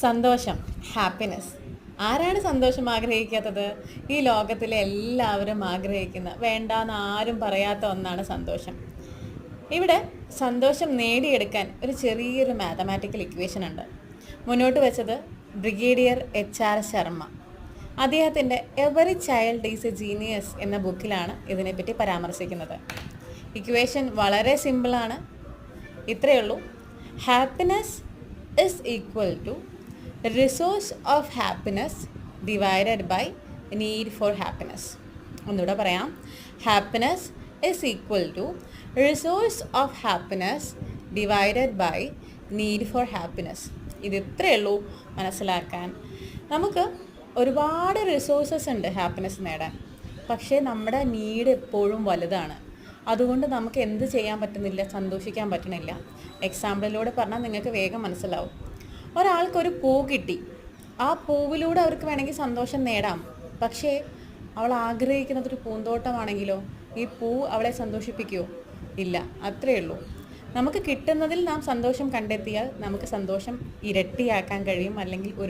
സന്തോഷം, ഹാപ്പിനെസ്. ആരാണ് സന്തോഷം ആഗ്രഹിക്കാത്തത്? ഈ ലോകത്തിലെ എല്ലാവരും ആഗ്രഹിക്കുന്ന, വേണ്ടാന്ന് ആരും പറയാത്ത ഒന്നാണ് സന്തോഷം. ഇവിടെ സന്തോഷം നേടിയെടുക്കാൻ ഒരു ചെറിയൊരു മാത്തമാറ്റിക്കൽ ഇക്വേഷൻ ഉണ്ട്. മുന്നോട്ട് വെച്ചത് ബ്രിഗേഡിയർ HR ശർമ്മ. അദ്ദേഹത്തിൻ്റെ every child is a genius എന്ന ബുക്കിലാണ് ഇതിനെപ്പറ്റി പരാമർശിക്കുന്നത്. ഇക്വേഷൻ വളരെ സിമ്പിളാണ്. ഇത്രയേ ഉള്ളൂ. Happiness is equal to resource of happiness divided by need for happiness. ഒന്നുകൂടെ പറയാം. Happiness is equal to resource of happiness divided by need for happiness. ഇത് ഇത്രയേ ഉള്ളൂ മനസ്സിലാക്കാൻ. നമുക്ക് ഒരുപാട് റിസോഴ്സസ് ഉണ്ട് ഹാപ്പിനെസ് നേടാൻ, പക്ഷേ നമ്മുടെ നീഡ് എപ്പോഴും വലുതാണ്. അതുകൊണ്ട് നമുക്ക് എന്ത് ചെയ്യാൻ പറ്റുന്നില്ല, സന്തോഷിക്കാൻ പറ്റണില്ല. എക്സാമ്പിളിലൂടെ പറഞ്ഞാൽ നിങ്ങൾക്ക് വേഗം മനസ്സിലാവും. ഒരാൾക്കൊരു പൂ കിട്ടി, ആ പൂവിലൂടെ അവർക്ക് വേണമെങ്കിൽ സന്തോഷം നേടാം. പക്ഷേ അവൾ ആഗ്രഹിക്കുന്നത് ഒരു പൂന്തോട്ടമാണെങ്കിലോ, ഈ പൂ അവളെ സന്തോഷിപ്പിക്കുമോ? ഇല്ല. അത്രയേ ഉള്ളൂ. നമുക്ക് കിട്ടുന്നതിൽ നാം സന്തോഷം കണ്ടെത്തിയാൽ നമുക്ക് സന്തോഷം ഇരട്ടിയാക്കാൻ കഴിയും, അല്ലെങ്കിൽ